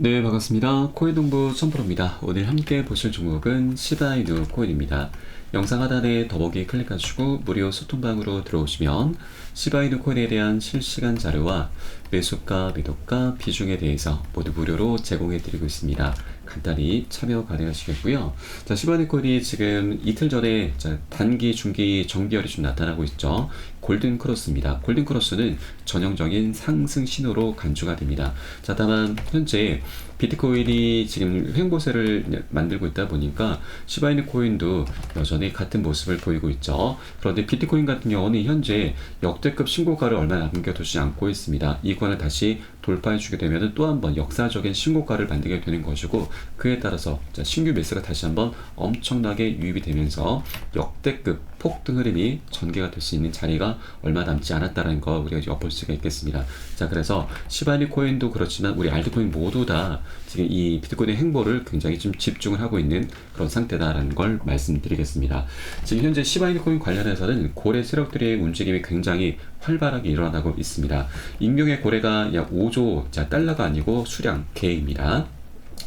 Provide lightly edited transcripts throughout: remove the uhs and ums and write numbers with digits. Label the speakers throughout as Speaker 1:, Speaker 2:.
Speaker 1: 네, 반갑습니다. 코인 동부 천프로입니다. 오늘 함께 보실 종목은 시바이누 코인입니다. 영상 하단에 더보기 클릭하시고 무료 소통방으로 들어오시면 시바이누 코인에 대한 실시간 자료와 매수가, 매도가, 비중에 대해서 모두 무료로 제공해드리고 있습니다. 간단히 참여 가능하시겠고요. 자, 시바이누 코인이 지금 이틀 전에 단기, 중기 정비열이 좀 나타나고 있죠. 골든 크로스입니다. 골든 크로스는 전형적인 상승 신호로 간주가 됩니다. 자, 다만 현재 비트코인이 지금 횡보세를 만들고 있다 보니까 시바이누 코인도 여전히 같은 모습을 보이고 있죠. 그런데 비트코인 같은 경우는 현재 역대급 신고가를 얼마 남겨두지 않고 있습니다. 이 구간을 다시 돌파해주게 되면 또 한 번 역사적인 신고가를 만들게 되는 것이고, 그에 따라서 신규 매수가 다시 한번 엄청나게 유입이 되면서 역대급 폭등 흐름이 전개가 될 수 있는 자리가 얼마 남지 않았다는 거 우리가 엿볼 수가 있겠습니다. 자, 그래서 시바이누 코인도 그렇지만 우리 알트코인 모두 다 지금 이 비트코인의 행보를 굉장히 좀 집중을 하고 있는 그런 상태다라는 걸 말씀드리겠습니다. 지금 현재 시바이누 코인 관련해서는 고래 세력들의 움직임이 굉장히 활발하게 일어나고 있습니다. 익명의 고래가 약 5조 달러가 아니고 수량 개입니다.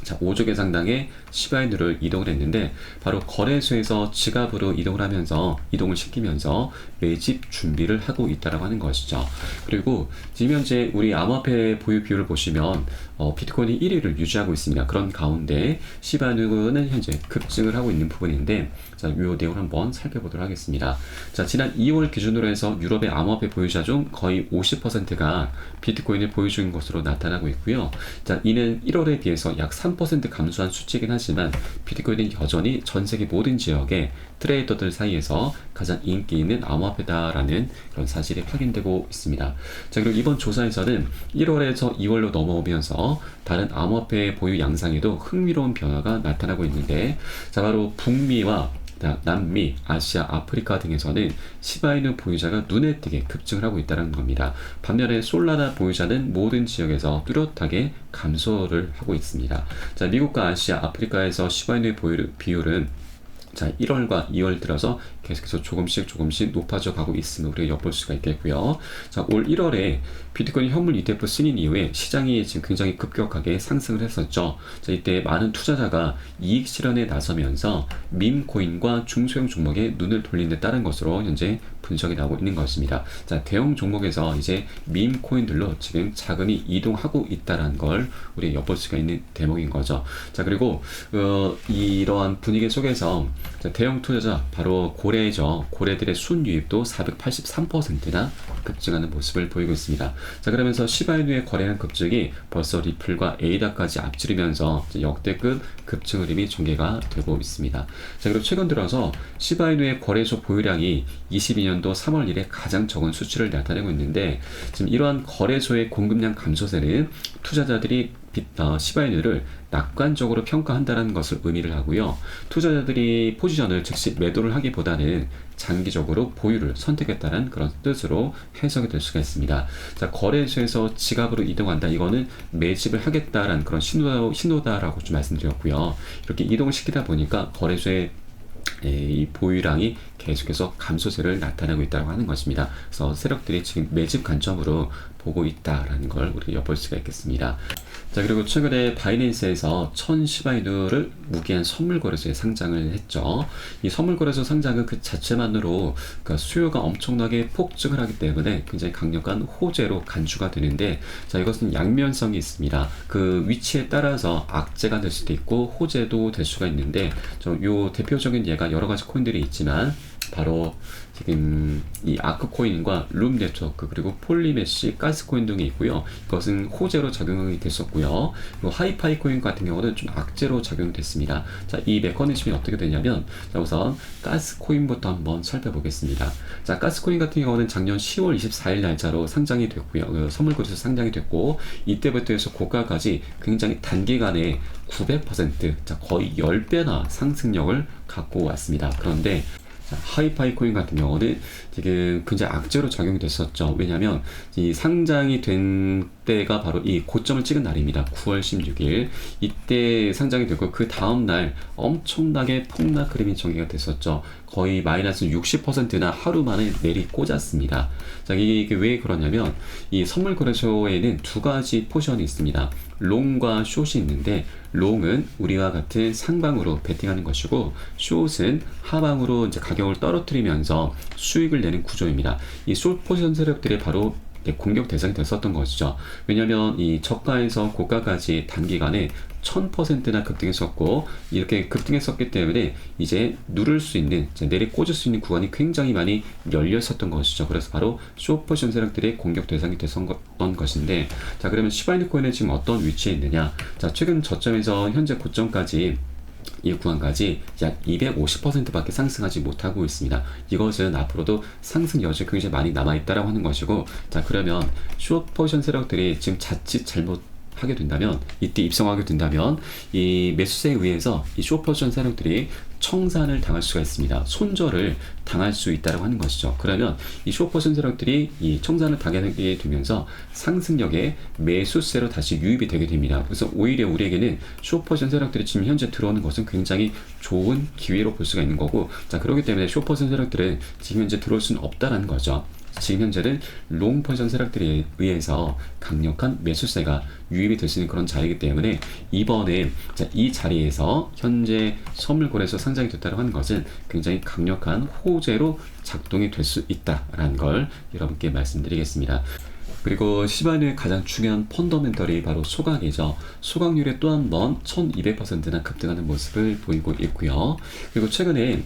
Speaker 1: 자, 5조 개 상당의 시바이누를 이동을 했는데 바로 거래소에서 지갑으로 이동을 시키면서 매집 준비를 하고 있다라고 하는 것이죠. 그리고 지금 현재 우리 암호화폐 보유 비율을 보시면 비트코인이 1위를 유지하고 있습니다. 그런 가운데 시바이누는 현재 급증을 하고 있는 부분인데, 자, 이 내용을 한번 살펴보도록 하겠습니다. 자, 지난 2월 기준으로 해서 유럽의 암호화폐 보유자 중 거의 50%가 비트코인을 보유 중인 것으로 나타나고 있고요. 자, 이는 1월에 비해서 약 3% 감소한 수치이긴 하지만 비트코인은 여전히 전 세계 모든 지역의 트레이더들 사이에서 가장 인기 있는 암호화폐다라는 그런 사실이 확인되고 있습니다. 자, 그리고 이번 조사에서는 1월에서 2월로 넘어오면서 다른 암호화폐 보유 양상에도 흥미로운 변화가 나타나고 있는데, 자, 바로 북미와 남미, 아시아, 아프리카 등에서는 시바이누 보유자가 눈에 띄게 급증을 하고 있다는 겁니다. 반면에 솔라나 보유자는 모든 지역에서 뚜렷하게 감소를 하고 있습니다. 자, 미국과 아시아, 아프리카에서 시바이누의 보유 비율은 자, 1월과 2월 들어서 계속해서 조금씩 높아져 가고 있음을 우리가 엿볼 수가 있겠고요. 자, 올 1월에 비트코인 현물 ETF 승인 이후에 시장이 지금 굉장히 급격하게 상승을 했었죠. 자, 이때 많은 투자자가 이익 실현에 나서면서 밈코인과 중소형 종목에 눈을 돌린 데 따른 것으로 현재 분석이 나오고 있는 것입니다. 자, 대형 종목에서 이제 밈코인들로 지금 자금이 이동하고 있다는 걸 우리가 엿볼 수가 있는 대목인 거죠. 자, 그리고 이러한 분위기 속에서 대형 투자자, 바로 고래죠. 고래들의 순유입도 483%나 급증하는 모습을 보이고 있습니다. 자, 그러면서 시바이누의 거래량 급증이 벌써 리플과 에이다까지 앞지르면서 역대급 급증 흐름이 전개가 되고 있습니다. 자, 그리고 최근 들어서 시바이누의 거래소 보유량이 22년도 3월 이래 가장 적은 수치를 나타내고 있는데, 지금 이러한 거래소의 공급량 감소세는 투자자들이 시바이누를 낙관적으로 평가한다는 것을 의미를 하고요. 투자자들이 포지션을 즉시 매도를 하기보다는 장기적으로 보유를 선택했다는 그런 뜻으로 해석이 될 수가 있습니다. 자, 거래소에서 지갑으로 이동한다. 이거는 매집을 하겠다라는 그런 신호다라고 좀 말씀드렸고요. 이렇게 이동을 시키다 보니까 거래소의 이 보유량이 계속해서 감소세를 나타내고 있다고 하는 것입니다. 그래서 세력들이 지금 매집 관점으로 보고 있다라는 걸 우리가 엿볼 수가 있겠습니다. 자, 그리고 최근에 바이낸스에서 1000 시바이누를 무기한 선물 거래소에 상장을 했죠. 이 선물 거래소 상장은 그 자체만으로 그러니까 수요가 엄청나게 폭증을 하기 때문에 굉장히 강력한 호재로 간주가 되는데, 자, 이것은 양면성이 있습니다. 그 위치에 따라서 악재가 될 수도 있고 호재도 될 수가 있는데, 요 대표적인 예가 여러 가지 코인들이 있지만 바로 지금 이 아크코인과 룸 네트워크, 그리고 폴리메시, 가스코인 등이 있고요. 이것은 호재로 작용이 됐었고요. 그리고 하이파이 코인 같은 경우는 좀 악재로 작용됐습니다. 자, 이 메커니즘이 어떻게 되냐면, 자, 우선 가스코인부터 한번 살펴보겠습니다. 자, 가스코인 같은 경우는 작년 10월 24일 날짜로 상장이 됐고요. 선물거래소 상장이 됐고, 이때부터 해서 고가까지 굉장히 단기간에 900%, 자, 거의 10배나 상승력을 갖고 왔습니다. 그런데 하이파이 코인 같은 경우는 지금 굉장히 악재로 작용이 됐었죠. 왜냐하면 이 상장이 된 때가 바로 이 고점을 찍은 날입니다. 9월 16일. 이때 상장이 됐고, 그 다음날 엄청나게 폭락 흐름이 전개가 됐었죠. 거의 마이너스 60%나 하루 만에 내리 꽂았습니다. 자, 이게 왜 그러냐면 이 선물 거래소에는 두 가지 포지션이 있습니다. 롱과 숏이 있는데, 롱은 우리와 같은 상방으로 베팅하는 것이고, 숏은 하방으로 이제 가격을 떨어뜨리면서 수익을 내는 구조입니다. 이 숏 포지션 세력들이 바로 공격 대상이 됐었던 것이죠. 왜냐하면 이 저가에서 고가까지 단기간에 1000%나 급등했었고, 이렇게 급등했었기 때문에 이제 누를 수 있는, 내리 꽂을 수 있는 구간이 굉장히 많이 열려 있었던 것이죠. 그래서 바로 숏 포지션 세력들의 공격 대상이 됐었던 것인데, 자, 그러면 시바이누 코인은 지금 어떤 위치에 있느냐? 자, 최근 저점에서 현재 고점까지, 이 구간까지 약 250%밖에 상승하지 못하고 있습니다. 이것은 앞으로도 상승 여지가 굉장히 많이 남아있다라고 하는 것이고, 자, 그러면 숏 포지션 세력들이 지금 자칫 잘못하게 된다면, 이때 입성하게 된다면 이 매수세에 의해서 이 숏 포지션 세력들이 청산을 당할 수가 있습니다. 손절을 당할 수 있다고 하는 것이죠. 그러면 이 숏 포지션 세력들이 이 청산을 당하게 되면서 상승력의 매수세로 다시 유입이 되게 됩니다. 그래서 오히려 우리에게는 숏 포지션 세력들이 지금 현재 들어오는 것은 굉장히 좋은 기회로 볼 수가 있는 거고, 자, 그렇기 때문에 숏 포지션 세력들은 지금 현재 들어올 수는 없다라는 거죠. 지금 현재는 롱 포지션 세력들에 의해서 강력한 매수세가 유입이 될 수 있는 그런 자리이기 때문에, 이번에 이 자리에서 현재 선물거래소 상장이 됐다고 하는 것은 굉장히 강력한 호재로 작동이 될 수 있다라는 걸 여러분께 말씀드리겠습니다. 그리고 시바이누의 가장 중요한 펀더멘털이 바로 소각이죠. 소각률에 또 한 번 1200%나 급등하는 모습을 보이고 있고요. 그리고 최근에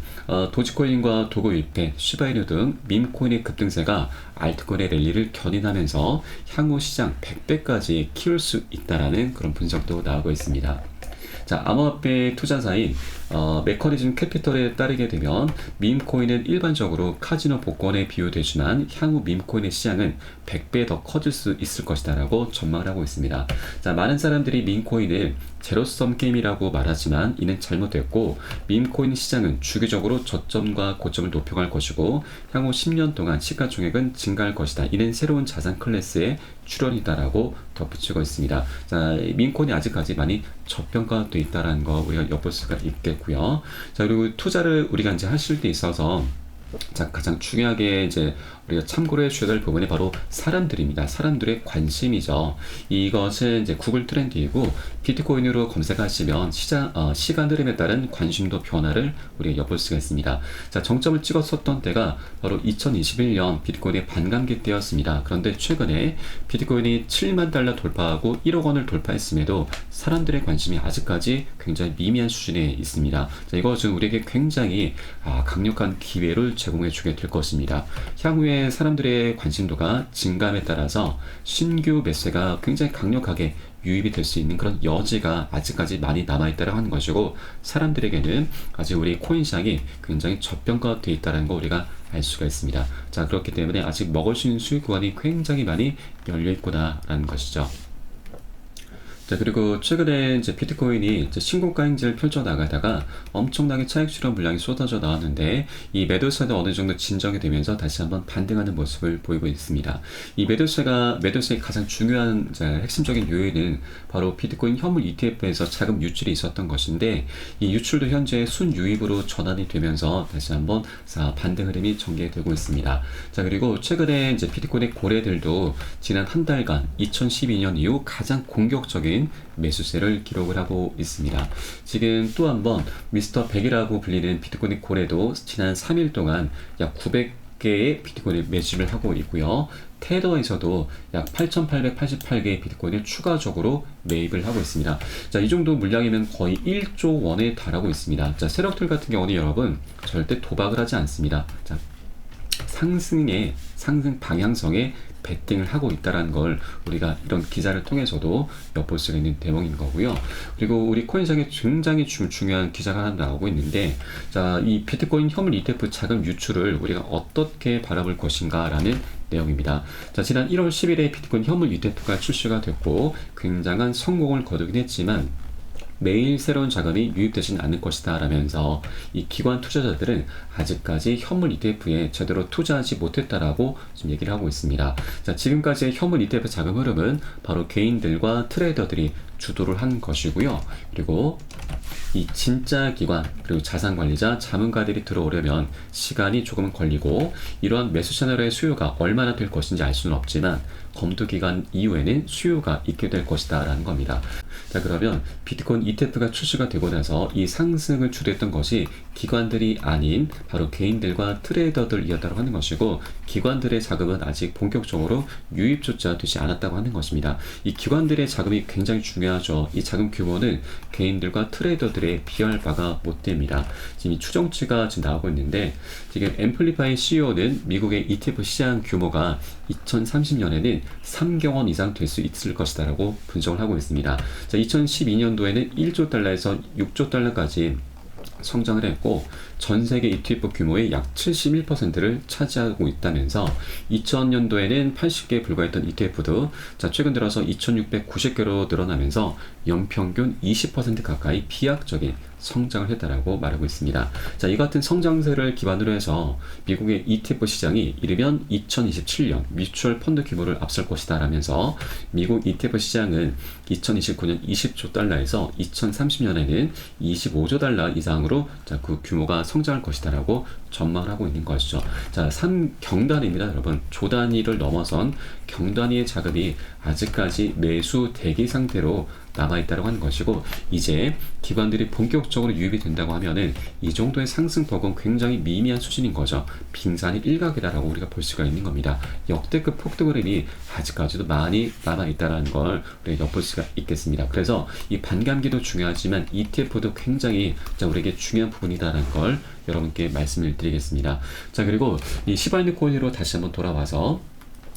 Speaker 1: 도지코인과 도구위페, 시바이누 등 밈코인의 급등세가 알트코인의 랠리를 견인하면서 향후 시장 100배까지 키울 수 있다라는 그런 분석도 나오고 있습니다. 자, 암호화폐 투자사인 메커니즘 캐피털에 따르게 되면 밈코인은 일반적으로 카지노 복권에 비유되지만 향후 밈코인의 시장은 100배 더 커질 수 있을 것이다 라고 전망을 하고 있습니다. 자, 많은 사람들이 밈코인을 제로섬 게임이라고 말하지만 이는 잘못됐고, 밈코인 시장은 주기적으로 저점과 고점을 높여갈 것이고 향후 10년 동안 시가총액은 증가할 것이다. 이는 새로운 자산 클래스의 출현이다라고 덧붙이고 있습니다. 자, 밈코인이 아직까지 많이 저평가되어 있다는 거 우리가 엿볼 수가 있겠고요. 자, 그리고 투자를 우리가 이제 하실 때 있어서, 자, 가장 중요하게 이제 우리가 참고를 해주셔야 될 부분이 바로 사람들입니다. 사람들의 관심이죠. 이것은 이제 구글 트렌드이고, 비트코인으로 검색하시면 시간 흐름에 따른 관심도 변화를 우리가 엿볼 수가 있습니다. 자, 정점을 찍었었던 때가 바로 2021년 비트코인의 반감기 때였습니다. 그런데 최근에 비트코인이 7만 달러 돌파하고 1억 원을 돌파했음에도 사람들의 관심이 아직까지 굉장히 미미한 수준에 있습니다. 자, 이것은 우리에게 굉장히 강력한 기회를 제공해 주게 될 것입니다. 향후에 사람들의 관심도가 증감에 따라서 신규 매수가 굉장히 강력하게 유입이 될 수 있는 그런 여지가 아직까지 많이 남아있다고 하는 것이고, 사람들에게는 아직 우리 코인 시장이 굉장히 저평가되어 있다는 거 우리가 알 수가 있습니다. 자, 그렇기 때문에 아직 먹을 수 있는 수익 구간이 굉장히 많이 열려있구나라는 것이죠. 자, 그리고 최근에 이제 비트코인이 이제 신고가 행진을 펼쳐 나가다가 엄청나게 차익 실현 물량이 쏟아져 나왔는데, 이 매도세가 어느 정도 진정이 되면서 다시 한번 반등하는 모습을 보이고 있습니다. 이 매도세의 가장 중요한 핵심적인 요인은 바로 비트코인 현물 ETF에서 자금 유출이 있었던 것인데, 이 유출도 현재 순유입으로 전환이 되면서 다시 한번 반등 흐름이 전개되고 있습니다. 자, 그리고 최근에 이제 비트코인의 고래들도 지난 한 달간 2012년 이후 가장 공격적인 매수세를 기록을 하고 있습니다. 지금 또 한 번 미스터 100이라고 불리는 비트코인 고래도 지난 3일 동안 약 900개의 비트코인을 매집을 하고 있고요. 테더에서도 약 8,888개의 비트코인을 추가적으로 매입을 하고 있습니다. 자, 이 정도 물량이면 거의 1조 원에 달하고 있습니다. 자, 세력들 같은 경우는 여러분 절대 도박을 하지 않습니다. 자, 상승 방향성에 베팅을 하고 있다는 걸 우리가 이런 기사를 통해서도 엿볼 수 있는 대목인 거고요. 그리고 우리 코인상에 굉장히 중요한 기사가 하나 나오고 있는데, 자, 이 비트코인 현물 ETF 자금 유출을 우리가 어떻게 바라볼 것인가 라는 내용입니다. 자, 지난 1월 10일에 비트코인 현물 ETF가 출시가 됐고 굉장한 성공을 거두긴 했지만, 매일 새로운 자금이 유입되지는 않을 것이다 라면서 이 기관 투자자들은 아직까지 현물 ETF에 제대로 투자하지 못했다라고 지금 얘기를 하고 있습니다. 자, 지금까지의 현물 ETF 자금 흐름은 바로 개인들과 트레이더들이 주도를 한 것이고요. 그리고 이 진짜 기관 그리고 자산관리자 자문가들이 들어오려면 시간이 조금 걸리고 이러한 매수 채널의 수요가 얼마나 될 것인지 알 수는 없지만 검토 기간 이후에는 수요가 있게 될 것이다 라는 겁니다. 자, 그러면 비트코인 ETF가 출시가 되고 나서 이 상승을 주도했던 것이 기관들이 아닌 바로 개인들과 트레이더들이었다고 하는 것이고, 기관들의 자금은 아직 본격적으로 유입조차 되지 않았다고 하는 것입니다. 이 기관들의 자금이 굉장히 중요하죠. 이 자금 규모는 개인들과 트레이더들에 비할 바가 못 됩니다. 지금 이 추정치가 지금 나오고 있는데, 지금 앰플리파이 CEO는 미국의 ETF 시장 규모가 2030년에는 3조 원 이상 될 수 있을 것이다 라고 분석을 하고 있습니다. 자, 2012년도에는 1조 달러에서 6조 달러까지 성장을 했고 전 세계 ETF 규모의 약 71%를 차지하고 있다면서 2000년도에는 80개에 불과했던 ETF도 자, 최근 들어서 2690개로 늘어나면서 연평균 20% 가까이 비약적인 성장을 했다라고 말하고 있습니다. 자, 이 같은 성장세를 기반으로 해서 미국의 ETF 시장이 이르면 2027년 뮤추얼 펀드 규모를 앞설 것이다 라면서 미국 ETF 시장은 2029년 20조 달러에서 2030년에는 25조 달러 이상으로 자, 그 규모가 성장할 것이다 라고 전망을 하고 있는 것이죠. 자, 3경단위입니다 여러분. 조 단위를 넘어선 경단위의 자금이 아직까지 매수 대기 상태로 남아있다고 하는 것이고, 이제 기관들이 본격적으로 유입이 된다고 하면은 이 정도의 상승폭은 굉장히 미미한 수준인 거죠. 빙산이 일각이다라고 우리가 볼 수가 있는 겁니다. 역대급 폭등 흐름이 아직까지도 많이 남아있다는 걸 우리가 엿볼 수가 있겠습니다. 그래서 이 반감기도 중요하지만 ETF도 굉장히 우리에게 중요한 부분이다라는 걸 여러분께 말씀을 드리겠습니다. 자, 그리고 이 시바이누 코인으로 다시 한번 돌아와서,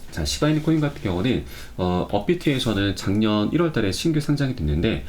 Speaker 1: 자, 시바이누 코인 같은 경우는 업비트에서는 작년 1월 달에 신규 상장이 됐는데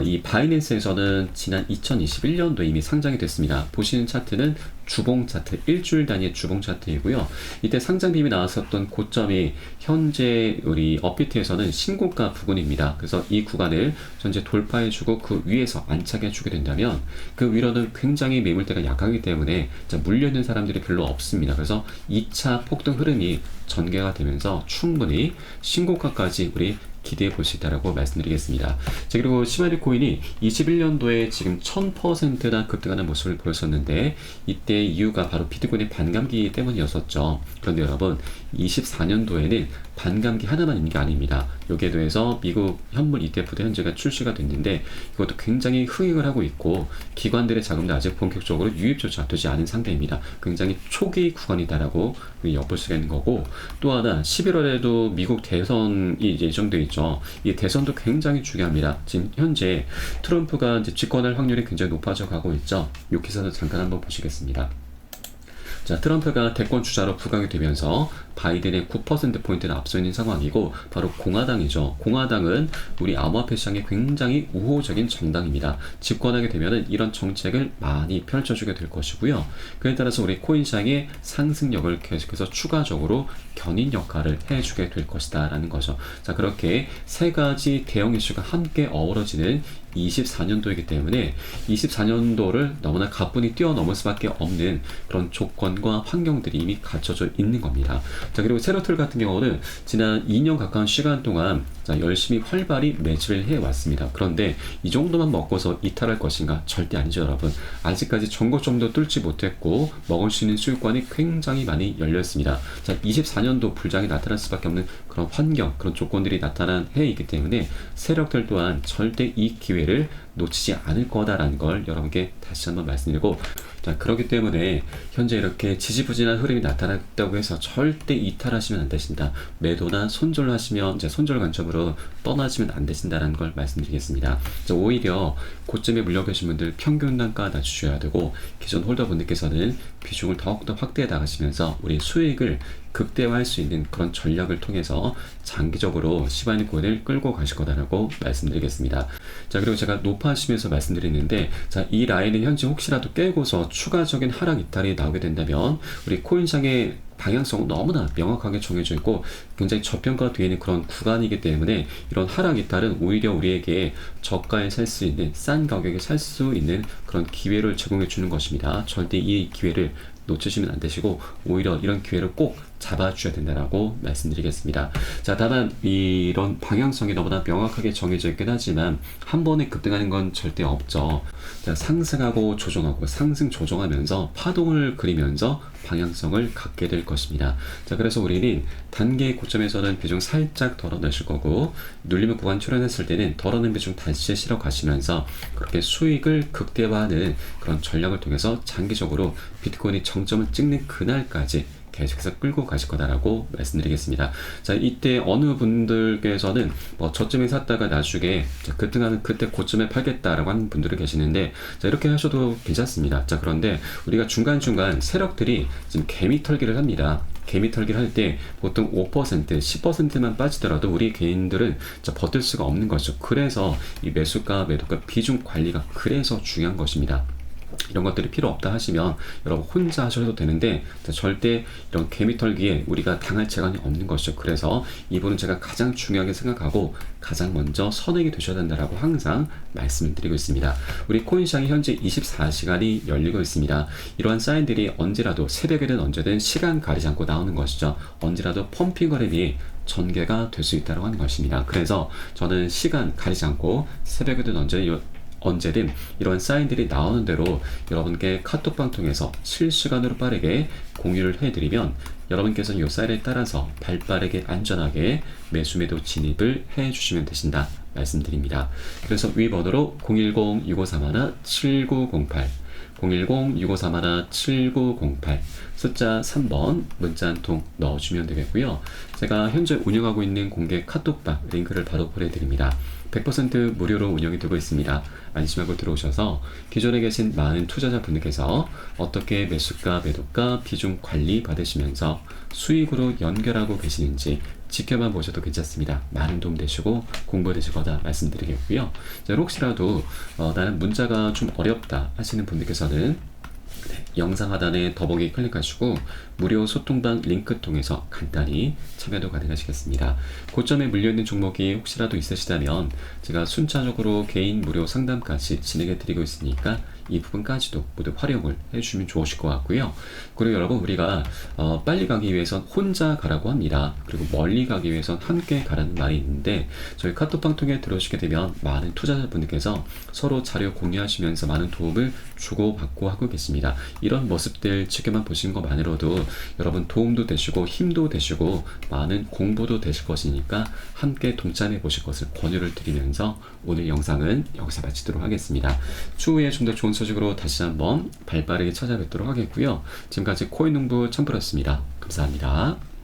Speaker 1: 이 바이낸스에서는 지난 2021년도에 이미 상장이 됐습니다. 보시는 차트는 주봉 차트, 일주일 단위의 주봉 차트이고요. 이때 상장 빔이 나왔었던 고점이 현재 우리 업비트에서는 신고가 부근입니다. 그래서 이 구간을 전체 돌파해주고 그 위에서 안착해주게 된다면 그 위로는 굉장히 매물대가 약하기 때문에 물려있는 사람들이 별로 없습니다. 그래서 2차 폭등 흐름이 전개가 되면서 충분히 신고가까지 우리 기대해 볼 수 있다라고 말씀드리겠습니다. 자, 그리고 시바이누 코인이 21년도에 지금 1000%나 급등하는 모습을 보였었는데 이때 이유가 바로 비트코인의 반감기 때문이었었죠. 그런데 여러분, 24년도에는 반감기 하나만 있는 게 아닙니다. 여기에 대해서 미국 현물 ETF도 현재가 출시가 됐는데 이것도 굉장히 흥행을 하고 있고 기관들의 자금도 아직 본격적으로 유입조차 되지 않은 상태입니다. 굉장히 초기 구간이다라고 엿볼 수가 있는 거고, 또 하나 11월에도 미국 대선이 이제 예정되어 있죠. 이 대선도 굉장히 중요합니다. 지금 현재 트럼프가 이제 집권할 확률이 굉장히 높아져 가고 있죠. 이 기사도 잠깐 한번 보시겠습니다. 자, 트럼프가 대권 주자로 부각이 되면서 바이든의 9%포인트는 앞서 있는 상황이고 바로 공화당이죠. 공화당은 우리 암호화폐 시장에 굉장히 우호적인 정당입니다. 집권하게 되면은 이런 정책을 많이 펼쳐주게 될 것이고요. 그에 따라서 우리 코인 시장의 상승력을 계속해서 추가적으로 견인 역할을 해주게 될 것이다 라는 거죠. 자, 그렇게 세 가지 대형 이슈가 함께 어우러지는 24년도이기 때문에 24년도를 너무나 가뿐히 뛰어넘을 수밖에 없는 그런 조건과 환경들이 이미 갖춰져 있는 겁니다. 자, 그리고 세로틀 같은 경우는 지난 2년 가까운 시간 동안 열심히 활발히 매집을 해왔습니다. 그런데 이 정도만 먹고서 이탈할 것인가? 절대 아니죠, 여러분. 아직까지 전고점도 뚫지 못했고 먹을 수 있는 수익권이 굉장히 많이 열렸습니다. 자, 24년도 불장이 나타날 수밖에 없는 그런 환경, 그런 조건들이 나타난 해이기 때문에 세력들 또한 절대 이 기회를 놓치지 않을 거다라는 걸 여러분께 다시 한번 말씀드리고, 자, 그렇기 때문에 현재 이렇게 지지부진한 흐름이 나타났다고 해서 절대 이탈하시면 안 되신다. 매도나 손절을 하시면 이제 손절 관점으로 떠나시면 안 되신다라는 걸 말씀드리겠습니다. 오히려 고점에 물려 계신 분들 평균 단가 낮추셔야 되고, 기존 홀더분들께서는 비중을 더욱더 확대해 나가시면서 우리 수익을 극대화할 수 있는 그런 전략을 통해서 장기적으로 시바이누 코인을 끌고 가실 거다라고 말씀드리겠습니다. 자, 그리고 제가 높아지면서 말씀드리는데, 자, 이 라인을 현재 혹시라도 깨고서 추가적인 하락 이탈이 나오게 된다면 우리 코인상의 방향성은 너무나 명확하게 정해져 있고 굉장히 저평가되어 있는 그런 구간이기 때문에 이런 하락이 따른 오히려 우리에게 저가에 살 수 있는 싼 가격에 살 수 있는 그런 기회를 제공해 주는 것입니다. 절대 이 기회를 놓치시면 안 되시고 오히려 이런 기회를 꼭 잡아주셔야 된다라고 말씀드리겠습니다. 자, 다만 이런 방향성이 너무나 명확하게 정해져 있긴 하지만 한 번에 급등하는 건 절대 없죠. 자, 상승하고 조정하고 상승 조정하면서 파동을 그리면서 방향성을 갖게 될 것입니다. 자, 그래서 우리는 단계 고점에서는 비중 살짝 덜어내실 거고 눌림의 구간 출현했을 때는 덜어낸 비중 다시 실어 가시면서 그렇게 수익을 극대화하는 그런 전략을 통해서 장기적으로 비트코인이 정점을 찍는 그날까지 계속해서 끌고 가실 거다라고 말씀드리겠습니다. 자, 이때 어느 분들께서는 뭐 저점에 샀다가 나중에 급등하는 그때 고점에 팔겠다라고 하는 분들이 계시는데, 자, 이렇게 하셔도 괜찮습니다. 자, 그런데 우리가 중간중간 세력들이 지금 개미 털기를 합니다. 개미 털기를 할 때 보통 5%, 10%만 빠지더라도 우리 개인들은 버틸 수가 없는 거죠. 그래서 이 매수가, 매도가 비중 관리가 그래서 중요한 것입니다. 이런 것들이 필요 없다 하시면 여러분 혼자 하셔도 되는데 절대 이런 개미털기에 우리가 당할 재간이 없는 것이죠. 그래서 이분은 제가 가장 중요하게 생각하고 가장 먼저 선행이 되셔야 된다라고 항상 말씀을 드리고 있습니다. 우리 코인 시장이 현재 24시간이 열리고 있습니다. 이러한 사인들이 언제라도 새벽에든 언제든 시간 가리지 않고 나오는 것이죠. 언제라도 펌핑 거래비 전개가 될 수 있다고 하는 것입니다. 그래서 저는 시간 가리지 않고 새벽에든 언제든 이런 사인들이 나오는 대로 여러분께 카톡방 통해서 실시간으로 빠르게 공유를 해드리면 여러분께서는 이 사인에 따라서 발빠르게 안전하게 매수 매도 진입을 해주시면 되신다 말씀드립니다. 그래서 위 번호로 010-6531-7908 010-6531-7908 숫자 3번 문자 한 통 넣어주면 되겠고요. 제가 현재 운영하고 있는 공개 카톡방 링크를 바로 보내드립니다. 100% 무료로 운영이 되고 있습니다. 안심하고 들어오셔서 기존에 계신 많은 투자자분들께서 어떻게 매수가, 매도가, 비중 관리 받으시면서 수익으로 연결하고 계시는지 지켜만 보셔도 괜찮습니다. 많은 도움 되시고 공부 되실 거다 말씀드리겠고요. 자, 혹시라도 나는 문자가 좀 어렵다 하시는 분들께서는 영상 하단에 더보기 클릭하시고 무료 소통방 링크 통해서 간단히 참여도 가능하시겠습니다. 고점에 물려있는 종목이 혹시라도 있으시다면 제가 순차적으로 개인 무료 상담까지 진행해 드리고 있으니까 이 부분까지도 모두 활용을 해주시면 좋으실 것 같고요. 그리고 여러분 우리가 빨리 가기 위해선 혼자 가라고 합니다. 그리고 멀리 가기 위해선 함께 가라는 말이 있는데 저희 카톡방 통해 들어오시게 되면 많은 투자자분들께서 서로 자료 공유하시면서 많은 도움을 주고받고 하고 계십니다. 이런 모습들 지켜만 보시는 것만으로도 여러분 도움도 되시고 힘도 되시고 많은 공부도 되실 것이니까 함께 동참해 보실 것을 권유를 드리면서 오늘 영상은 여기서 마치도록 하겠습니다. 추후에 좀 더 좋은 소식으로 다시 한번 발빠르게 찾아뵙도록 하겠고요. 지금까지 코인농부 첨프였습니다. 감사합니다.